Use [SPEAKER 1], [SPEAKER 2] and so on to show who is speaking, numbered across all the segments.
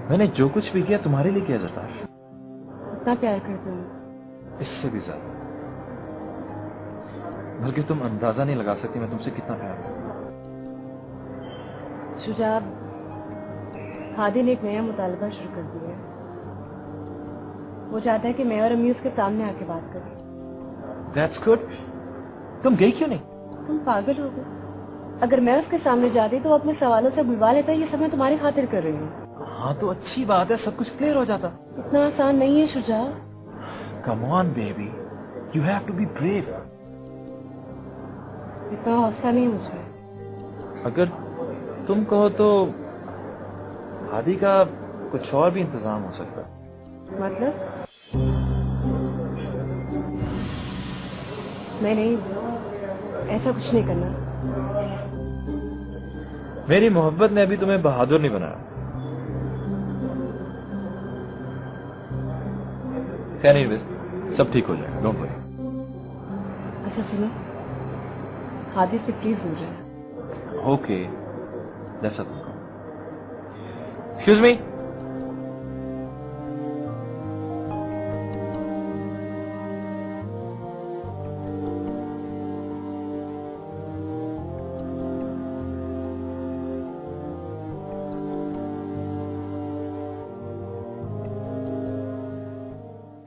[SPEAKER 1] मैंने जो कुछ भी किया तुम्हारे लिए किया जरदार।
[SPEAKER 2] इतना प्यार करते हो?
[SPEAKER 1] इससे भी ज्यादा। बल्कि तुम अंदाजा नहीं लगा सकती मैं तुमसे कितना प्यार करता हूं।
[SPEAKER 2] शुजा, हादी ने एक नया मुतालबा शुरू कर दिया है। वो चाहता है कि मैं और अम्मी उसके सामने आके बात करें।
[SPEAKER 1] That's good. तुम गई क्यों नहीं?
[SPEAKER 2] तुम पागल हो गए? अगर मैं उसके सामने जाती तो वो अपने सवालों से बुलवा लेता। ये सब मैं तुम्हारी खातिर कर रही हूँ।
[SPEAKER 1] हाँ तो अच्छी बात है, सब कुछ क्लियर हो जाता।
[SPEAKER 2] इतना आसान नहीं है Shuja.
[SPEAKER 1] Come on baby, you have to be brave.
[SPEAKER 2] इतना हौसला नहीं मुझमें।
[SPEAKER 1] अगर तुम कहो तो हादी का कुछ और भी इंतजाम हो सकता है।
[SPEAKER 2] मतलब? मैं नहीं, ऐसा कुछ नहीं करना।
[SPEAKER 1] मेरी मोहब्बत ने अभी तुम्हें बहादुर नहीं बनाया। खैर नहीं, सब ठीक हो जाएगा, डोंट वरी।
[SPEAKER 2] अच्छा सुनो, हादी से प्लीज दूर रहे।
[SPEAKER 1] ओके, जैसा तुम कहो। Excuse me.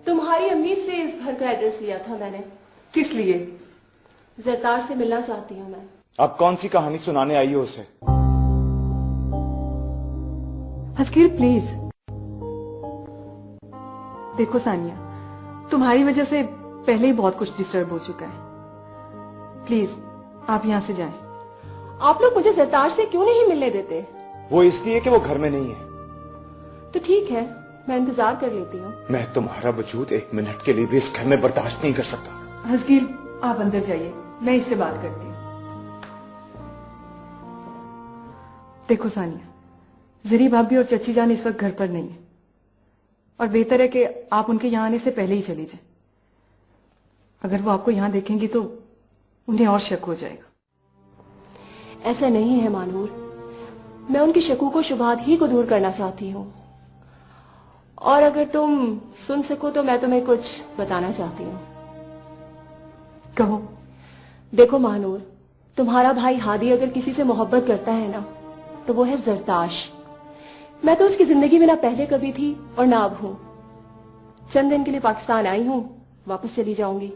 [SPEAKER 3] तुम्हारी अम्मी से इस घर का एड्रेस लिया था मैंने।
[SPEAKER 4] किस लिए?
[SPEAKER 3] जरतार से मिलना चाहती हूँ मैं।
[SPEAKER 5] अब कौन सी कहानी सुनाने आई हो उसे?
[SPEAKER 4] हस्कीर प्लीज। देखो सानिया, तुम्हारी वजह से पहले ही बहुत कुछ डिस्टर्ब हो चुका है। प्लीज आप यहां से जाएं।
[SPEAKER 3] आप लोग मुझे जरतार से क्यों नहीं मिलने देते?
[SPEAKER 5] वो इसलिए कि वो घर में नहीं है।
[SPEAKER 3] तो ठीक है, मैं इंतजार कर लेती हूँ।
[SPEAKER 5] मैं तुम्हारा वजूद एक मिनट के लिए भी इस घर में बर्दाश्त नहीं कर सकता।
[SPEAKER 4] हस्कीर आप अंदर जाइए, मैं इससे बात करती हूँ। देखो सानिया, जरी भाभी और चची जान इस वक्त घर पर नहीं है और बेहतर है कि आप उनके यहां आने से पहले ही चली जाए। अगर वो आपको यहां देखेंगी तो उन्हें और शक हो जाएगा।
[SPEAKER 3] ऐसा नहीं है मानूर, मैं उनकी शकू को शुभात ही को दूर करना चाहती हूँ। और अगर तुम सुन सको तो मैं तुम्हें कुछ बताना चाहती हूँ।
[SPEAKER 4] कहो।
[SPEAKER 3] देखो महानूर, तुम्हारा भाई हादी अगर किसी से मोहब्बत करता है ना तो वो है जरताश। मैं तो उसकी जिंदगी में ना पहले कभी थी और ना अब हूं। चंद दिन के लिए पाकिस्तान आई हूं, वापस चली जाऊंगी।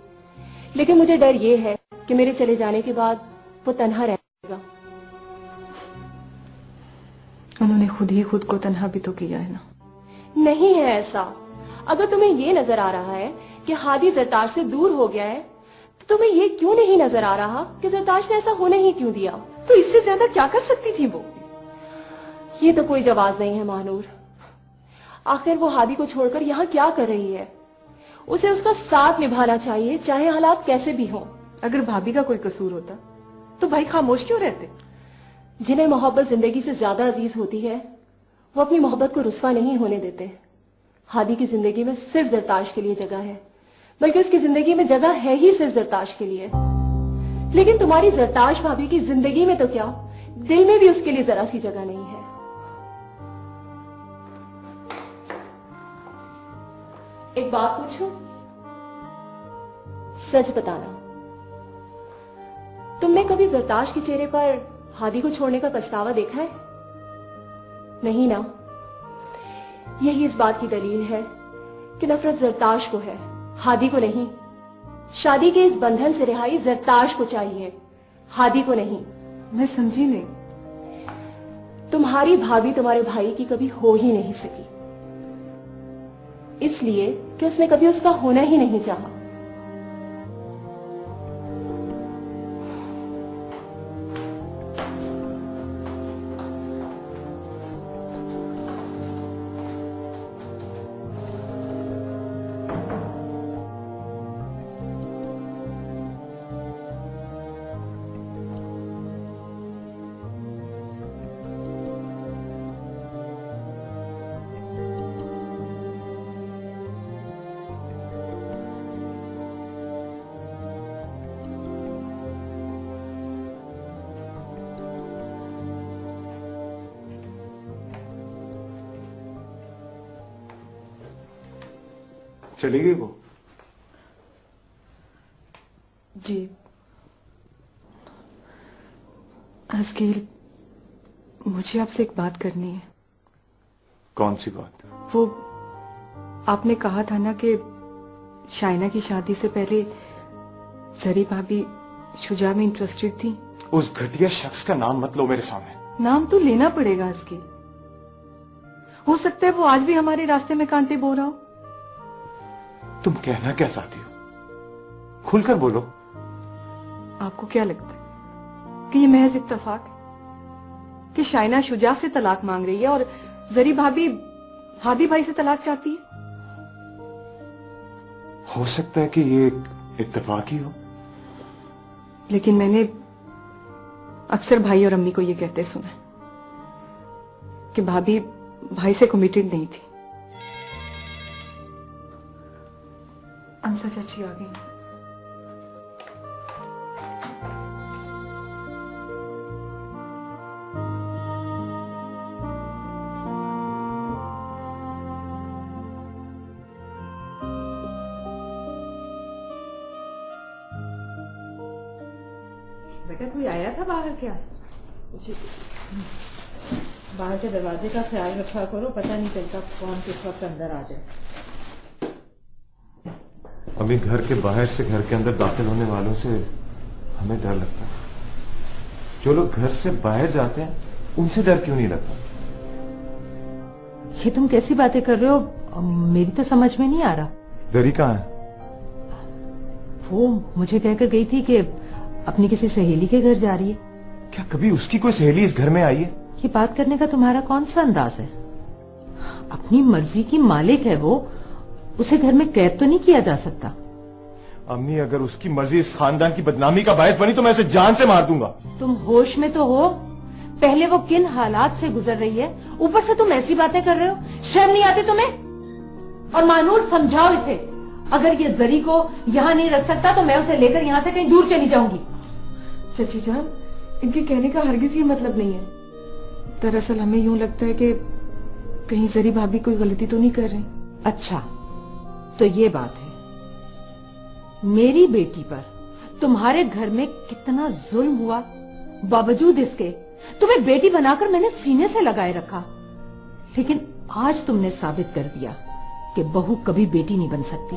[SPEAKER 3] लेकिन मुझे डर ये है कि मेरे चले जाने के बाद वो तन्हा रहेगा।
[SPEAKER 4] उन्होंने खुद ही खुद को तन्हा भी तो किया है ना।
[SPEAKER 3] नहीं है ऐसा। अगर तुम्हें ये नजर आ रहा है कि हादी जरताश से दूर हो गया है तो तुम्हें ये क्यों नहीं नजर आ रहा कि जरताश ने ऐसा होने ही क्यों दिया?
[SPEAKER 4] तो इससे ज्यादा क्या कर सकती थी वो?
[SPEAKER 3] ये तो कोई जवाब नहीं है महानूर। आखिर वो हादी को छोड़कर यहाँ क्या कर रही है? उसे उसका साथ निभाना चाहिए, चाहे हालात कैसे भी हों।
[SPEAKER 4] अगर भाभी का कोई कसूर होता तो भाई खामोश क्यों रहते?
[SPEAKER 3] जिन्हें मोहब्बत जिंदगी से ज्यादा अजीज होती है वो अपनी मोहब्बत को रुस्वा नहीं होने देते। हादी की जिंदगी में सिर्फ जरताश के लिए जगह है, बल्कि उसकी जिंदगी में जगह है ही सिर्फ जरताश के लिए। लेकिन तुम्हारी जरताश भाभी की जिंदगी में तो क्या, दिल में भी उसके लिए जरा सी जगह नहीं है। एक बात पूछूं? सच बताना, तुमने कभी जरताश के चेहरे पर हादी को छोड़ने का पछतावा देखा है? नहीं ना? यही इस बात की दलील है कि नफरत जरताश को है, हादी को नहीं। शादी के इस बंधन से रिहाई जरताश को चाहिए, हादी को नहीं।
[SPEAKER 4] मैं समझी नहीं।
[SPEAKER 3] तुम्हारी भाभी तुम्हारे भाई की कभी हो ही नहीं सकी, इसलिए कि उसने कभी उसका होना ही नहीं चाहा।
[SPEAKER 5] चली गई वो?
[SPEAKER 4] जी अस्कील, मुझे आपसे एक बात करनी है।
[SPEAKER 5] कौन सी बात?
[SPEAKER 4] वो आपने कहा था ना कि शाइना की शादी से पहले जरी भाभी शुजा में इंटरेस्टेड थी।
[SPEAKER 5] उस घटिया शख्स का नाम मत लो मेरे सामने।
[SPEAKER 4] नाम तो लेना पड़ेगा अस्कील। हो सकता है वो आज भी हमारे रास्ते में कांटे बो रहा हो।
[SPEAKER 5] तुम कहना क्या चाहती हो? खुलकर बोलो।
[SPEAKER 4] आपको क्या लगता है कि ये महज इत्तेफाक है कि शाइना शुजा से तलाक मांग रही है और जरी भाभी हादी भाई से तलाक चाहती है?
[SPEAKER 5] हो सकता है कि ये एक इत्तेफाक ही हो।
[SPEAKER 4] लेकिन मैंने अक्सर भाई और अम्मी को ये कहते सुना कि भाभी भाई से कमिटेड नहीं थी। अंसा चाची आ गई।
[SPEAKER 2] बेटा कोई आया था बाहर क्या? बाहर के दरवाजे का ख्याल रखा करो, पता नहीं चलता कौन किस वक्त अंदर आ जाए।
[SPEAKER 5] अभी घर के बाहर से घर के अंदर दाखिल होने वालों से हमें डर लगता है। जो लोग घर से बाहर जाते हैं उनसे डर क्यों नहीं लगता?
[SPEAKER 6] ये तुम कैसी बातें कर रहे हो? मेरी तो समझ में नहीं आ रहा।
[SPEAKER 5] दरी कहाँ है?
[SPEAKER 6] वो मुझे कहकर गई थी कि अपनी किसी सहेली के घर जा रही है।
[SPEAKER 5] क्या कभी उसकी कोई सहेली इस घर में आई है?
[SPEAKER 6] ये बात करने का तुम्हारा कौन सा अंदाज है? अपनी मर्जी की मालिक है वो, उसे घर में कैद तो नहीं किया जा सकता।
[SPEAKER 5] अम्मी, अगर उसकी मर्जी इस खानदान की बदनामी का बायस बनी तो मैं उसे जान से मार दूंगा।
[SPEAKER 6] तुम होश में तो हो? पहले वो किन हालात से गुजर रही है, ऊपर से तुम ऐसी बातें कर रहे हो। शर्म नहीं आती तुम्हें? और मानूर, समझाओ इसे। अगर ये जरी को यहाँ नहीं रख सकता तो मैं उसे लेकर यहाँ से कहीं दूर चली जाऊंगी।
[SPEAKER 4] चाची जान, इनके कहने का हरगिज ये मतलब नहीं है। दरअसल हमें यूं लगता है कि कहीं जरी भाभी कोई गलती तो नहीं कर रही।
[SPEAKER 6] अच्छा, तो ये बात है। मेरी बेटी पर तुम्हारे घर में कितना जुल्म हुआ, बावजूद इसके तुम्हें बेटी बनाकर मैंने सीने से लगाए रखा। लेकिन आज तुमने साबित कर दिया कि बहू कभी बेटी नहीं बन सकती।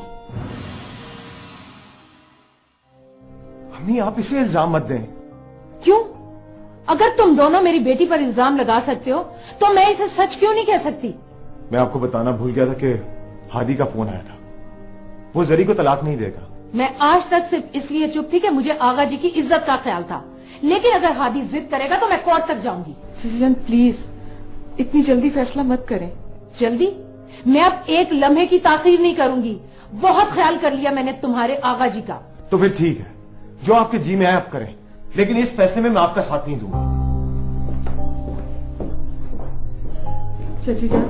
[SPEAKER 5] अम्मी, आप इसे इल्जाम मत दें।
[SPEAKER 6] क्यों? अगर तुम दोनों मेरी बेटी पर इल्जाम लगा सकते हो तो मैं इसे सच क्यों नहीं कह सकती?
[SPEAKER 5] मैं आपको बताना भूल गया था कि हादी का फोन आया था। वो जरी को तलाक नहीं देगा।
[SPEAKER 6] मैं आज तक सिर्फ इसलिए चुप थी कि मुझे आगा जी की इज्जत का ख्याल था। लेकिन अगर हादी जिद करेगा तो मैं कोर्ट तक जाऊंगी।
[SPEAKER 4] चाची जान प्लीज, इतनी जल्दी फैसला मत करें।
[SPEAKER 6] जल्दी? मैं अब एक लम्हे की ताखीर नहीं करूंगी। बहुत ख्याल कर लिया मैंने तुम्हारे आगा जी का।
[SPEAKER 5] तो फिर ठीक है, जो आपके जी में आए आप करें, लेकिन इस फैसले में मैं आपका साथ नहीं दूंगा।
[SPEAKER 4] चाची जान,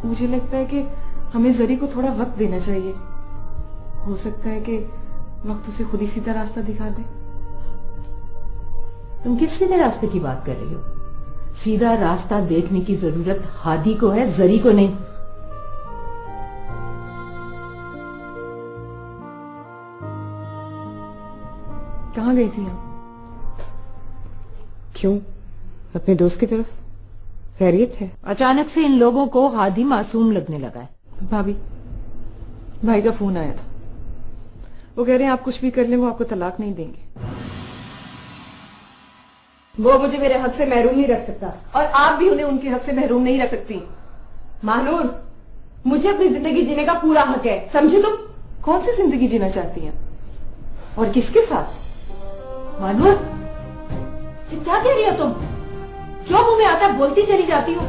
[SPEAKER 4] मुझे लगता है कि हमें जरी को थोड़ा वक्त देना चाहिए। हो सकता है कि वक्त उसे खुद ही सीधा रास्ता दिखा दे।
[SPEAKER 6] तुम किस सीधे रास्ते की बात कर रही हो? सीधा रास्ता देखने की जरूरत हादी को है, जरी को नहीं।
[SPEAKER 4] कहाँ गई थी आप?
[SPEAKER 2] क्यों? अपने दोस्त की तरफ। खैरियत है?
[SPEAKER 6] अचानक से इन लोगों को हादी मासूम लगने लगा है।
[SPEAKER 4] भाभी, भाई का फोन आया था। वो कह रहे हैं आप कुछ भी कर लें, वो आपको तलाक नहीं देंगे।
[SPEAKER 2] वो मुझे मेरे हक से महरूम नहीं रख सकता
[SPEAKER 4] और आप भी उन्हें उनके हक से महरूम नहीं रख सकती।
[SPEAKER 2] महानूर, मुझे अपनी जिंदगी जीने का पूरा हक है, समझे तुम?
[SPEAKER 4] कौन सी जिंदगी जीना चाहती हैं और किसके साथ?
[SPEAKER 6] मानूर, क्या कह रही हो तुम? जो मुंह में आता बोलती चली जाती हो।